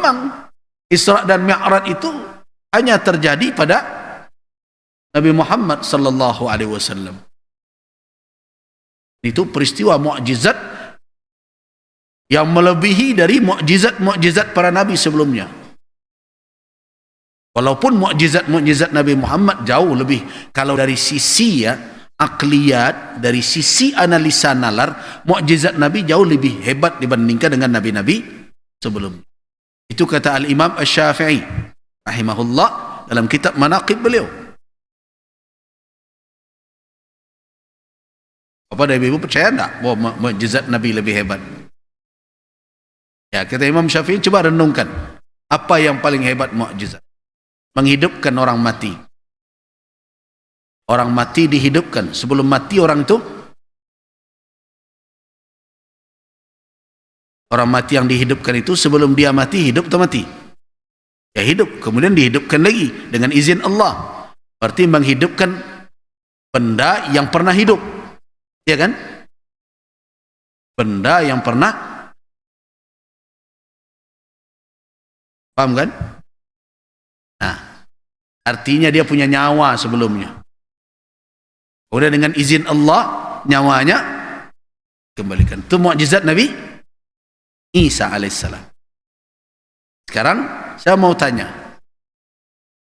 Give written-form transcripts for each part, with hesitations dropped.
memang Isra dan Mi'raj itu hanya terjadi pada Nabi Muhammad sallallahu alaihi wasallam. Itu peristiwa mukjizat yang melebihi dari mukjizat-mukjizat para nabi sebelumnya. Walaupun mukjizat-mukjizat Nabi Muhammad jauh lebih, kalau dari sisi akliyat, dari sisi analisa nalar, mukjizat Nabi jauh lebih hebat dibandingkan dengan nabi-nabi sebelumnya. Itu kata Al-Imam Asy-Syafi'i rahimahullah dalam kitab Manaqib beliau. Apa dari ibu percaya tak bahawa mukjizat Nabi lebih hebat? Ya, kata Imam Syafi'i, coba renungkan apa yang paling hebat mukjizat. Menghidupkan orang mati. Orang mati dihidupkan. Sebelum mati orang itu, orang mati yang dihidupkan itu sebelum dia mati, hidup atau mati? Ya hidup, kemudian dihidupkan lagi dengan izin Allah. Berarti menghidupkan benda yang pernah hidup, ya kan? Benda yang pernah, paham kan? Nah, artinya dia punya nyawa sebelumnya. Kemudian dengan izin Allah, nyawanya kembalikan. Itu mukjizat Nabi Isa alaihissalam. Sekarang saya mau tanya,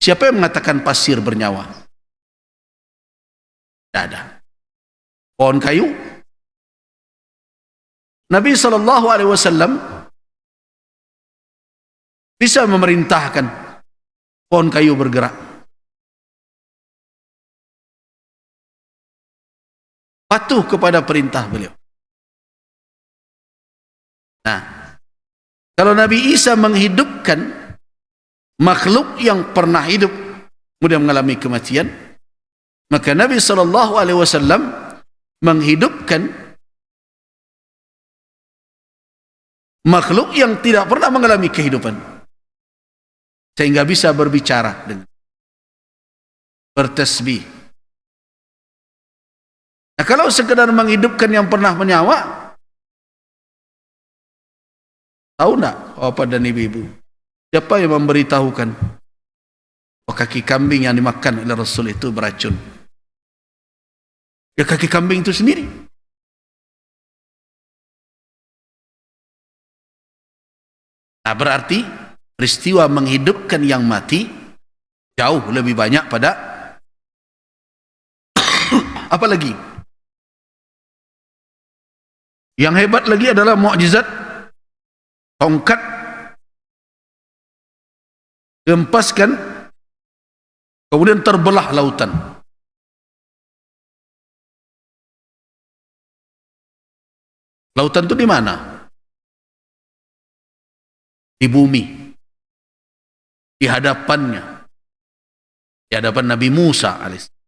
siapa yang mengatakan pasir bernyawa? Tidak ada. Pohon kayu? Nabi SAW bisa memerintahkan pohon kayu bergerak. Patuh kepada perintah beliau. Nah, kalau Nabi Isa menghidupkan makhluk yang pernah hidup kemudian mengalami kematian, maka Nabi SAW menghidupkan makhluk yang tidak pernah mengalami kehidupan sehingga bisa berbicara dengan bertasbih. Nah, kalau sekedar menghidupkan yang pernah menyawa, tahu tak Bapak dan Ibu-ibu, siapa yang memberitahukan bahwa kaki kambing yang dimakan oleh Rasul itu beracun? Ya kaki kambing itu sendiri. Nah, berarti peristiwa menghidupkan yang mati jauh lebih banyak pada apa lagi? Yang hebat lagi adalah mukjizat tongkat dihempaskan kemudian terbelah lautan. Lautan itu di mana? Di bumi, di hadapannya, di hadapan Nabi Musa alaihissalam.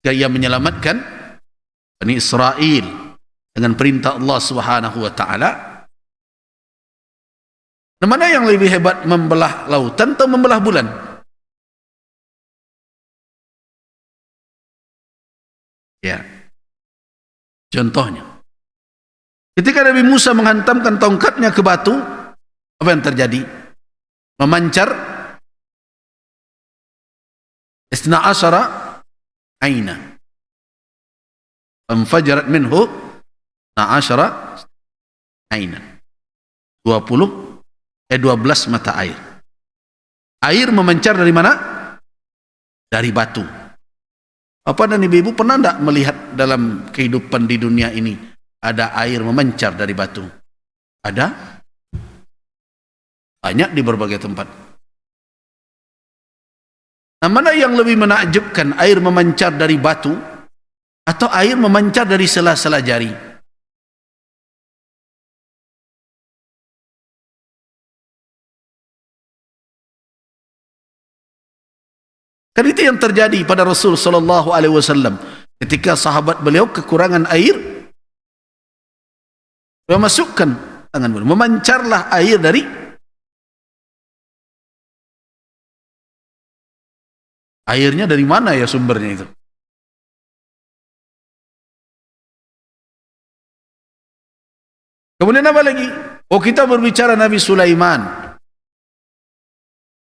Dia menyelamatkan Bani Israel dengan perintah Allah Subhanahu wa taala. Mana yang lebih hebat, membelah lautan atau membelah bulan? Ya. Contohnya, ketika Nabi Musa menghantamkan tongkatnya ke batu, apa yang terjadi? Memancar 12 aina. Anfajarat minhu 12 aina. 12 mata air. Air memancar dari mana? Dari batu. Apa dan ibu-ibu pernah tidak melihat dalam kehidupan di dunia ini ada air memancar dari batu? Ada? Banyak di berbagai tempat. Nah, mana yang lebih menakjubkan, air memancar dari batu atau air memancar dari sela-sela jari? Kan itu yang terjadi pada Rasul sallallahu alaihi wasallam ketika sahabat beliau kekurangan air, beliau masukkan tangan beliau, memancarlah air dari airnya. Dari mana ya sumbernya itu? Kemudian apa lagi? Oh, kita berbicara Nabi Sulaiman.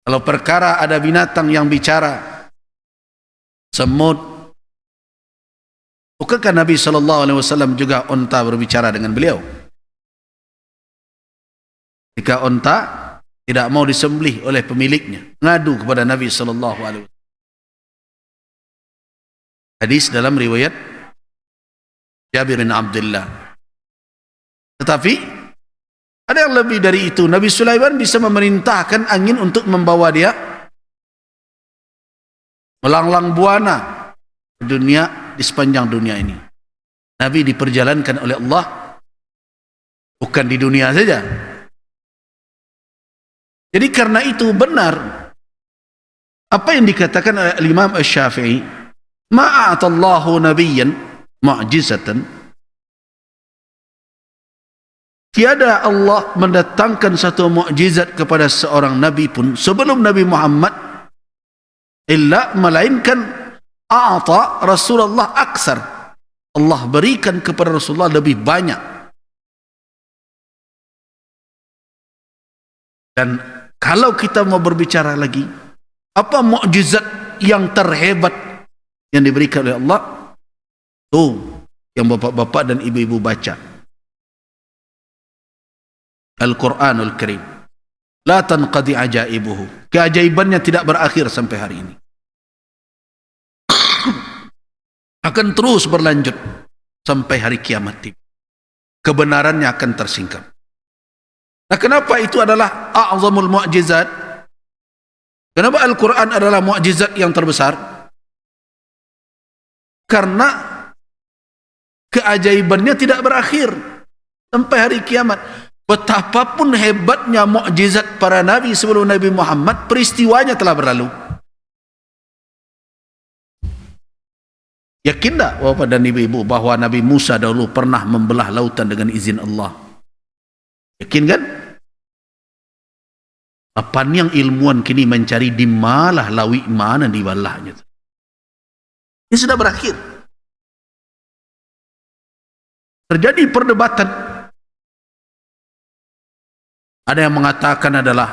Kalau perkara ada binatang yang bicara, semut, bukankah Nabi SAW juga unta berbicara dengan beliau? Jika unta tidak mau disembelih oleh pemiliknya, ngadu kepada Nabi SAW. Hadis dalam riwayat Jabir bin Abdullah. Tetapi ada yang lebih dari itu. Nabi Sulaiman bisa memerintahkan angin untuk membawa dia melanglang buana dunia, di sepanjang dunia ini. Nabi diperjalankan oleh Allah bukan di dunia saja. Jadi karena itu benar apa yang dikatakan oleh Imam Asy-Syafi'i, ma'atallahu nabiyyan mu'jizatan. Tiada Allah mendatangkan satu mukjizat kepada seorang nabi pun sebelum Nabi Muhammad illa melainkan a'ta Rasulullah aksar. Allah berikan kepada Rasulullah lebih banyak. Dan kalau kita mau berbicara lagi, apa mukjizat yang terhebat yang diberikan oleh Allah? Tuh, yang bapak-bapak dan ibu-ibu baca. Al-Quranul Karim. La tanqadi ajaibuhu. Keajaibannya tidak berakhir sampai hari ini. Akan terus berlanjut sampai hari kiamat tiba. Kebenarannya akan tersingkap. Nah, kenapa itu adalah a'zamul mu'jizat? Kenapa Al-Quran adalah mu'jizat yang terbesar? Karena keajaibannya tidak berakhir sampai hari kiamat. Betapapun hebatnya mukjizat para nabi sebelum Nabi Muhammad, peristiwanya telah berlalu. Yakin tak bapak dan ibu-ibu bahwa Nabi Musa dahulu pernah membelah lautan dengan izin Allah? Yakin kan? Apaan yang ilmuwan kini mencari di malah lawi mana dibalahnya? Ini sudah berakhir. Terjadi perdebatan. Ada yang mengatakan adalah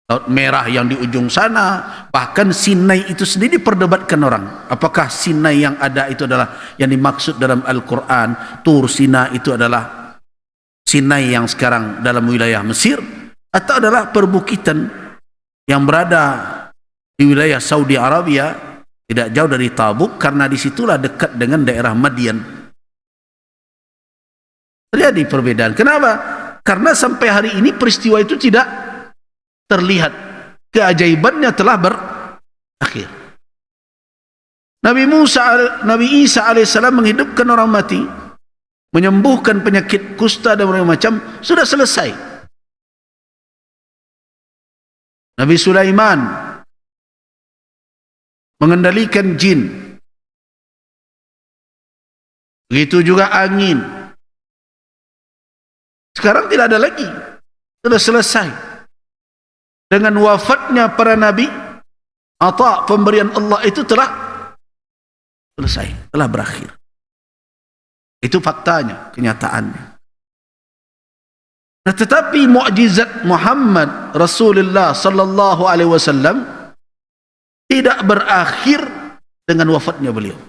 Laut Merah yang di ujung sana, bahkan Sinai itu sendiri diperdebatkan orang. Apakah Sinai yang ada itu adalah yang dimaksud dalam Al-Quran? Tur Sinai itu adalah Sinai yang sekarang dalam wilayah Mesir, atau adalah perbukitan yang berada di wilayah Saudi Arabia, tidak jauh dari Tabuk, karena disitulah dekat dengan daerah Madian. Terjadi perbedaan. Kenapa? Karena sampai hari ini peristiwa itu tidak terlihat. Keajaibannya telah berakhir. Nabi Isa alaihissalam menghidupkan orang mati, menyembuhkan penyakit kusta dan berbagai macam, sudah selesai. Nabi Sulaiman mengendalikan jin. Begitu juga angin. Sekarang tidak ada lagi. Sudah selesai. Dengan wafatnya para nabi, ata pemberian Allah itu telah selesai, telah berakhir. Itu faktanya, kenyataannya. Nah, tetapi mukjizat Muhammad Rasulullah sallallahu alaihi wasallam tidak berakhir dengan wafatnya beliau.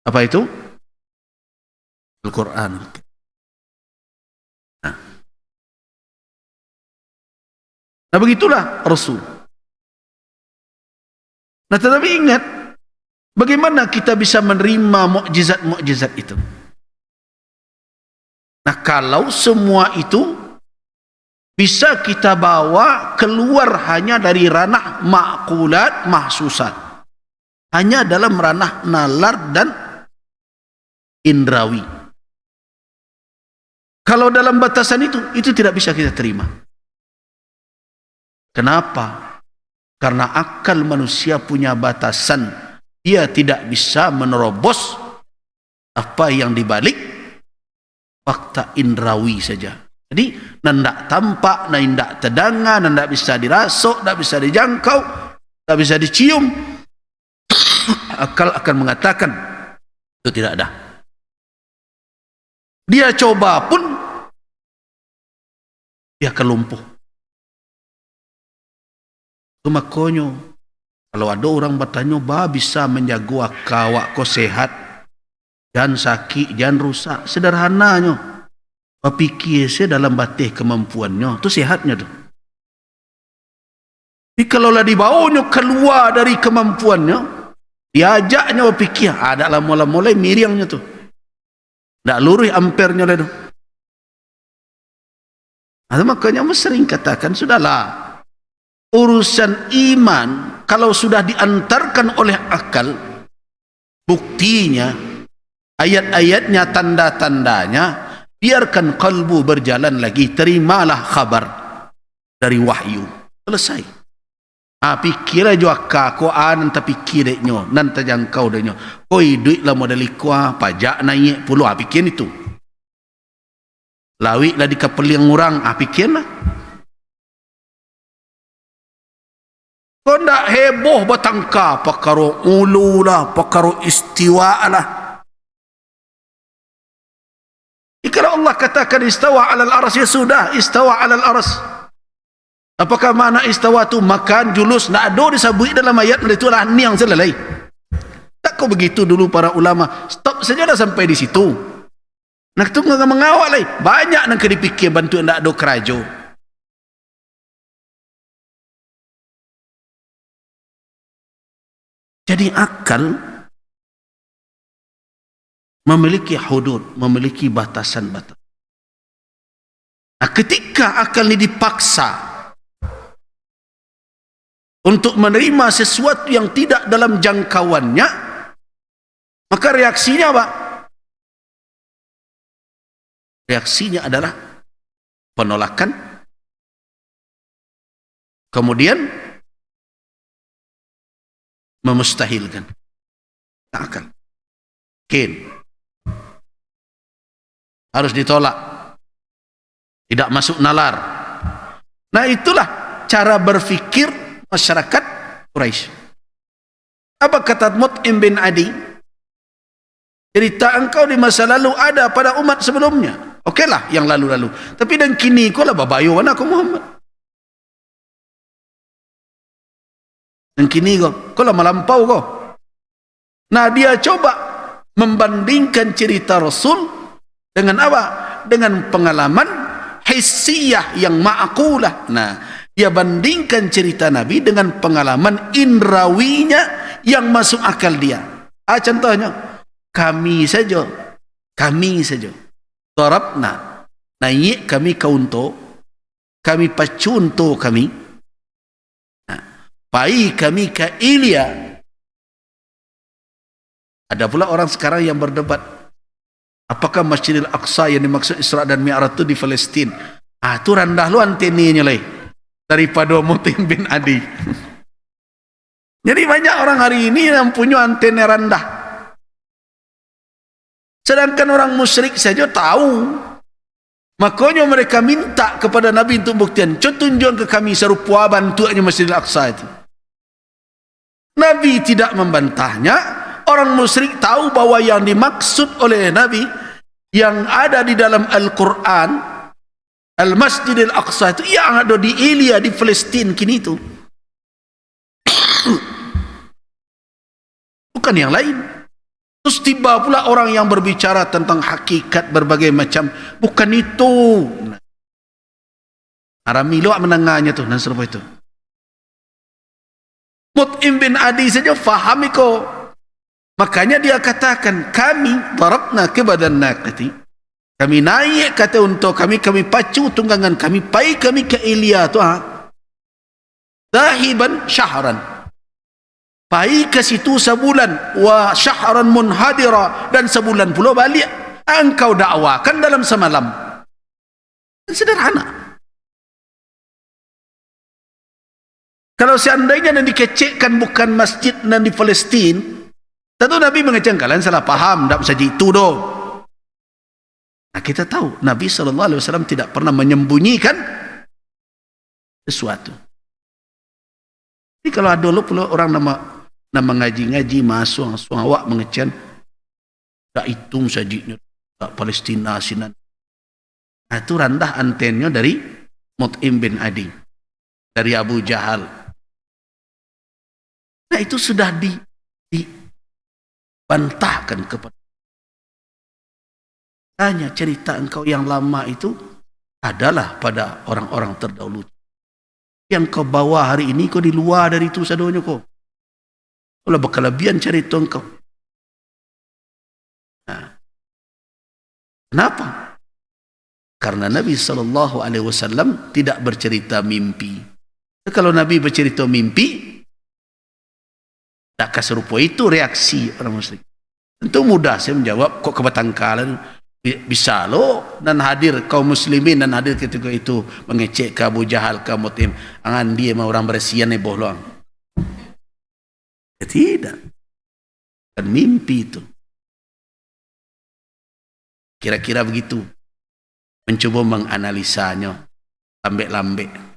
Apa itu? Al-Quran. Nah, begitulah Rasul. Nah, tetapi ingat, bagaimana kita bisa menerima mukjizat-mukjizat itu? Nah, kalau semua itu bisa kita bawa keluar hanya dari ranah ma'qulat mahsusat, hanya dalam ranah nalar dan indrawi. Kalau dalam batasan itu tidak bisa kita terima. Kenapa? Karena akal manusia punya batasan. Dia tidak bisa menerobos apa yang dibalik fakta indrawi saja. Jadi, nandak tampak, nandak terdengar, nandak bisa dirasuk, nandak bisa dijangkau, nandak bisa dicium. Akal akan mengatakan itu tidak ada. Dia coba pun dia kelumpuh. Itu makanya kalau ada orang bertanya, bah bisa menjaga awak kau sehat, jangan sakit, jangan rusak. Sederhananya, berpikir saya dalam batas kemampuannya, itu sehatnya tu. Tapi kalau lah dibawanya keluar dari kemampuannya, diajaknya berpikir, ada lah mulai miriangnya tu. Tak lurus ampernya lah tu. Makanya sering katakan, sudahlah, urusan iman kalau sudah diantarkan oleh akal, buktinya, ayat-ayatnya, tanda-tandanya, biarkan kalbu berjalan lagi, terimalah khabar dari wahyu, selesai. Pikir aja kau nanti pikir deknya, nanti jangkau deknya. Koi duit lah modal ikwa, pajak naik puluh, pikir itu. Lawik lah dikapeliang orang, pikir lah. Kau tak heboh bertangka, pakaro ulu lah, pakaro istiwa lah. Kalau Allah katakan istawa alal aras, ya sudah, istawa alal aras. Apakah makna istawa tu makan, julus, nak ada disabui dalam ayat, itulah ni yang selesai. Tak kau begitu dulu para ulama, stop saja dah sampai di situ. Nak tu mengawal lagi, banyak nak dipikir bantu nak ada kerajo. Jadi akal memiliki hudud, memiliki batasan-batasan. Nah, ketika akal ini dipaksa untuk menerima sesuatu yang tidak dalam jangkauannya, maka reaksinya apa? Reaksinya adalah penolakan, kemudian memustahilkan. Akal harus ditolak, tidak masuk nalar. Nah, itulah cara berfikir masyarakat Quraisy. Apa kata Mut'im bin Adi? Cerita engkau di masa lalu ada pada umat sebelumnya. Okeylah yang lalu-lalu. Tapi dan kini kau lah babayu mana kau Muhammad. Dan kini kau lah melampau kau. Nah, dia coba membandingkan cerita Rasul dengan apa? Dengan pengalaman hissiyah yang ma'akulah. Nah, dia bandingkan cerita Nabi dengan pengalaman indrawinya yang masuk akal dia. Contohnya, kami saja darabna, naik kami ke unta, kami pacu unta kami, pai kami ke Ilya. Ada pula orang sekarang yang berdebat, apakah Masjidil Aqsa yang dimaksud Isra dan Mi'raj itu di Palestin? Itu rendah lu anteninya lah daripada Mut'im bin Adi. Jadi banyak orang hari ini yang punya antena rendah. Sedangkan orang musyrik saja tahu. Makanya mereka minta kepada Nabi untuk buktian. Coba tunjukkan ke kami serupa bantuannya Masjidil Aqsa itu. Nabi tidak membantahnya. Orang musyrik tahu bahwa yang dimaksud oleh Nabi yang ada di dalam Al-Quran, Al-Masjidil Aqsa itu yang ada di Ilya di Palestin kini itu. Bukan yang lain. Terus tiba pula orang yang berbicara tentang hakikat berbagai macam. Bukan itu. Aramilu menengahnya tu dan serupa itu. Mut'im bin Adi saja faham kau. Makanya dia katakan, kami darabna ke badan naqati. Kami naik kata untuk kami pacu tunggangan kami, pai kami ke Ilya tu dahiban syahran. Pai ke situ sebulan, wa syahran munhadira, dan sebulan pula balik. Engkau dakwakan dalam semalam. Sederhana. Kalau seandainya yang dikecekkan bukan masjid dan di Palestin, tentu Nabi mengatakan kalian salah faham, tak bisa itu doh. Nah, kita tahu Nabi SAW tidak pernah menyembunyikan sesuatu. Jadi kalau ada pula orang nama ngaji-ngaji masuk awak mengecekan, tak hitung sajinya. Palestina sini. Nah, itu randah antennya dari Mut'im bin Adi, dari Abu Jahal. Nah, itu sudah dibantahkan kepada. Tanya, cerita engkau yang lama itu adalah pada orang-orang terdahulu. Yang kau bawa hari ini kau di luar dari itu sadonya kau. Kalau berkelebihan cerita engkau. Nah, kenapa? Karena Nabi SAW tidak bercerita mimpi. Kalau Nabi bercerita mimpi, tak keserupa itu reaksi orang musyrik. Tentu mudah saya menjawab, kok kebatangkalan. Bisa lo dan hadir kaum muslimin dan hadir ketika itu mengecek ke Abu Jahal, ke Mut'im. Angan dia mah orang bersihan ni bohong. Ya, tidak. Dan mimpi itu. Kira-kira begitu. Mencoba menganalisanya. Lambek-lambek.